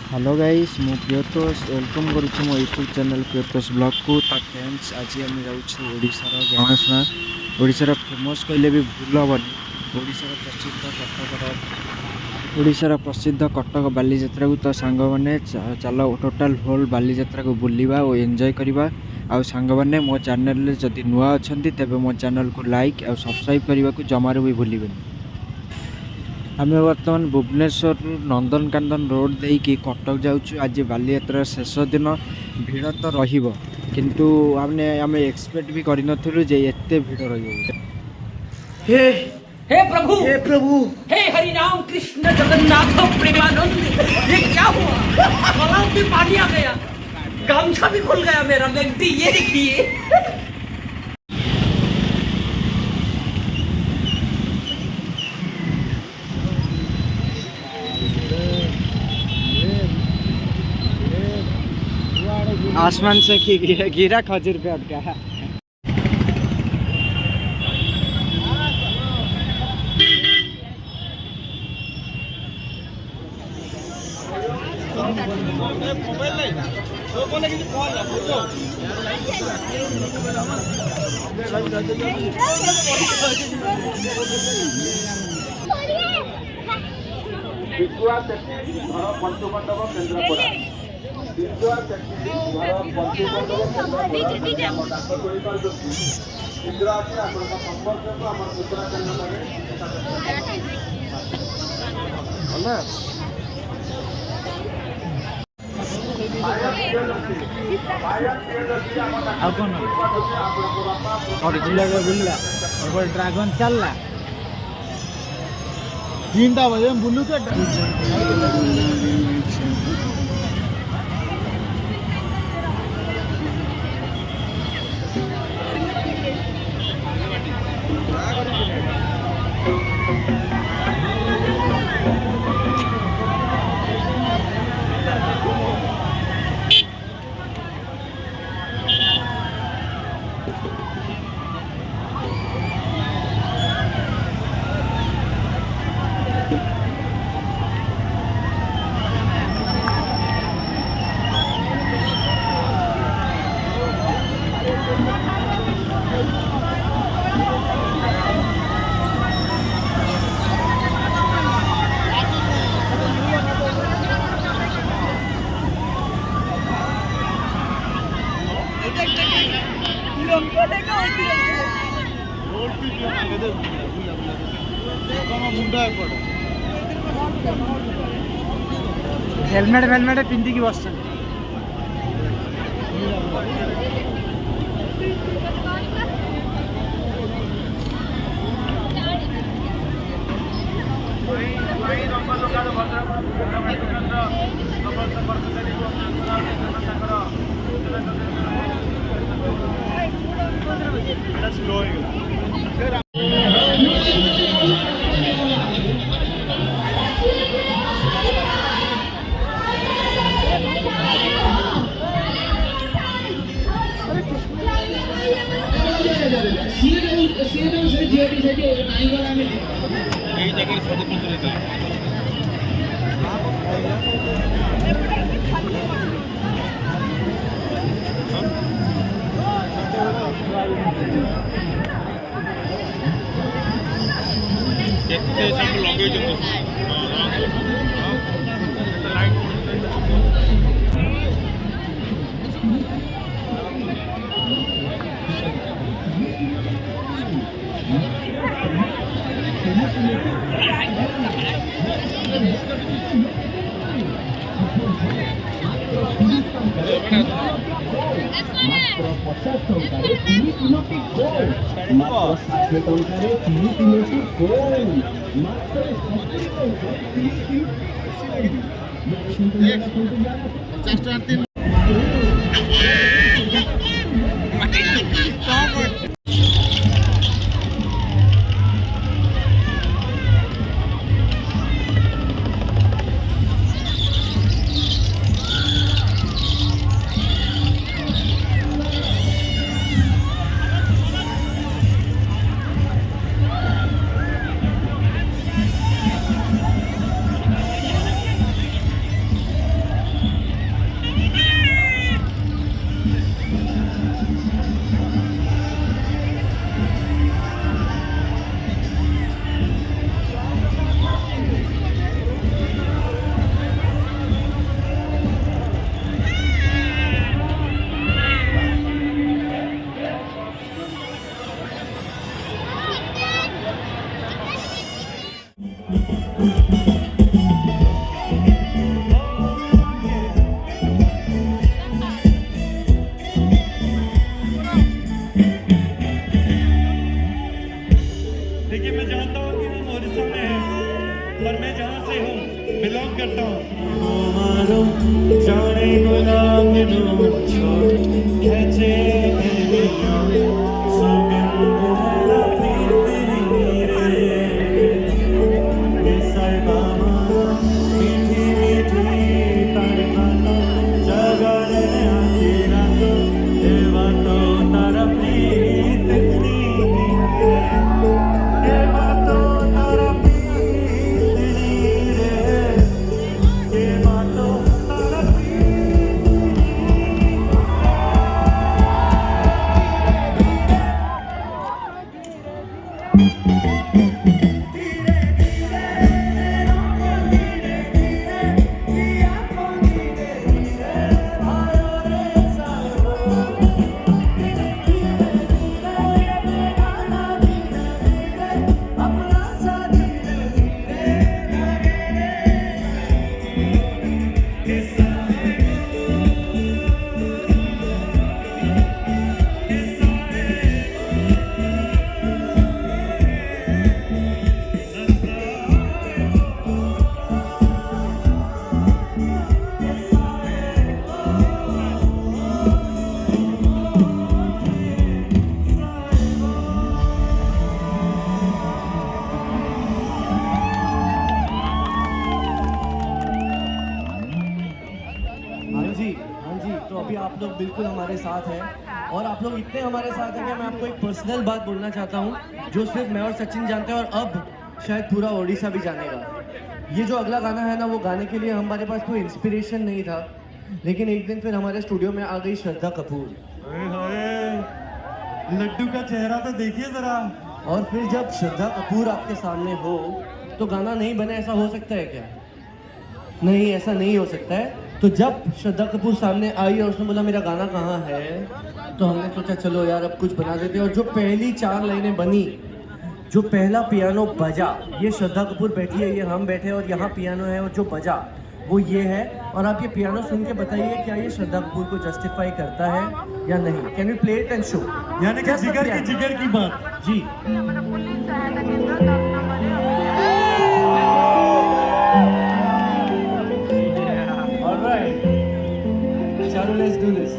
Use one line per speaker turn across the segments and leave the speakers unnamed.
Hello guys मु Priyatosh welcome करुछु मो YouTube channel Priyatosh blog को। तो फ्रेंड्स आज आम जाऊँ ओडिशार गणेशनाथ ओडिशार फेमस कहले भी भूल हेनी। ओडिशार प्रसिद्ध कटक बालीजात्रा को तो सांग मैंने चल टोटाल होल बालीजात्रा को बुलवा और एंजॉय करवा। आउ सांग मैंने मो चैनल जदि नुआ अच्छा तेज मो चैनल को लाइक और सब्सक्राइब करने को जमार भी भूलें। आम बर्तमान भुवनेश्वर नंदनकानन रोड देकी कटक जाऊँ। आज बालीयात्रा शेष दिन भिड़ तो किंतु आम एक्सपेक्ट भी कर एते भिड़
हे हे प्रभु, हे प्रभु, हे हरि राम कृष्ण जगन्नाथ प्रेमानंद। ये क्या हुआ? गला में पानी आ गया, गामछा भी खुल गया मेरा। लगती ये देखिए।
आसमान से गिरा खजूर पे अटका है। ड्रागन चलला तीनटा बजे बुलू तो हेलमेट पिंधिकी बस
मारो जाने गुलाम नो छोड़ खेचे दिलियां सौगंध है तेरी रे साहिबा मीठी मीठी तड़का जगने आती रात देवा तो तारा प्रीत देवा तो तारा प्रीत रे देवा तो तारा हाँ जी, तो अभी आप लोग बिल्कुल हमारे साथ हैं और आप लोग इतने हमारे साथ हैं कि मैं आपको एक पर्सनल बात बोलना चाहता हूँ जो सिर्फ मैं और सचिन जानते हैं और अब शायद पूरा ओडिशा भी जानेगा। ये जो अगला गाना है ना, वो गाने के लिए हमारे पास कोई इंस्पिरेशन नहीं था, लेकिन एक दिन फिर हमारे स्टूडियो में आ गई श्रद्धा कपूर।
लड्डू का चेहरा तो देखिए जरा।
और फिर जब श्रद्धा कपूर आपके सामने हो तो गाना नहीं बने, ऐसा हो सकता है क्या? नहीं, ऐसा नहीं हो सकता है। तो जब श्रद्धा कपूर सामने आई और उसने बोला मेरा गाना कहाँ है, तो हमने सोचा चलो यार अब कुछ बना देते हैं। और जो पहली 4 लाइनें बनी, जो पहला पियानो बजा, ये श्रद्धा कपूर बैठी है, ये हम बैठे और यहाँ पियानो है, और जो बजा वो ये है। और आप ये पियानो सुन के बताइए क्या ये श्रद्धा कपूर को जस्टिफाई करता है या नहीं? Can we play it and show?
यानी कि जिगर की बात
जी। Alright, chalo, let's do this.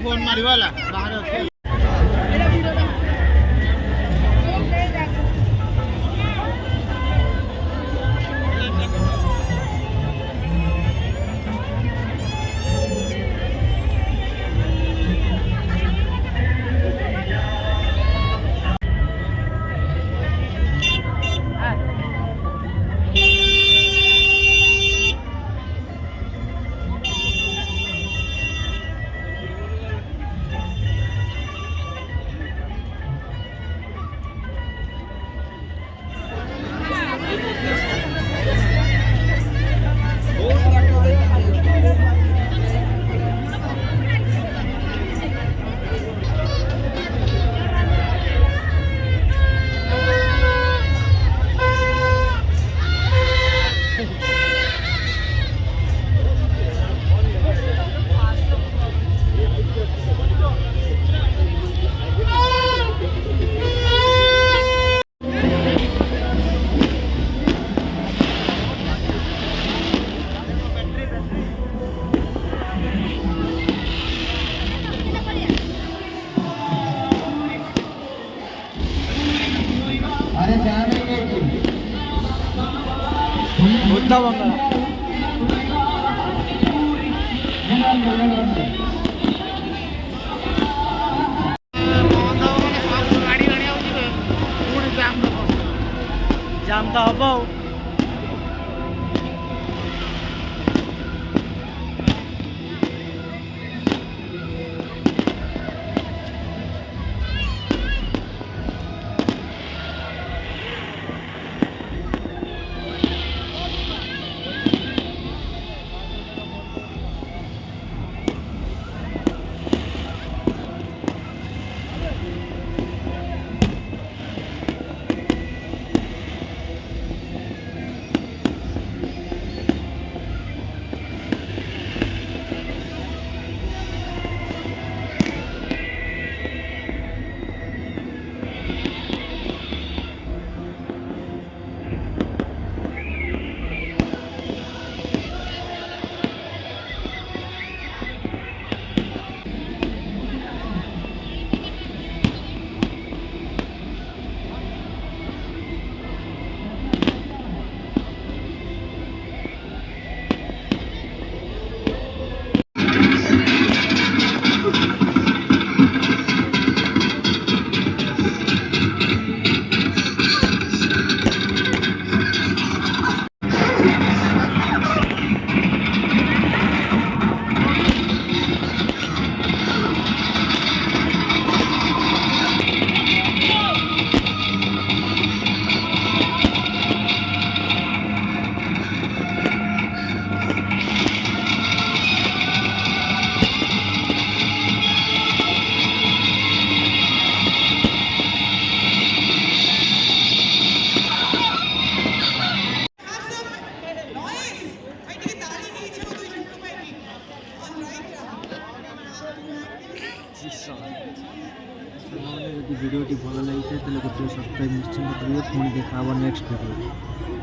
Phone मारिवाला बाहर ଅଛି
बुद्ध बंगला
जाम तो हबो
भिडियो भल लगी तो सब्सक्राइब निश्चिंत करेंगे। पुणी देखा नेक्स्ट भिडियो।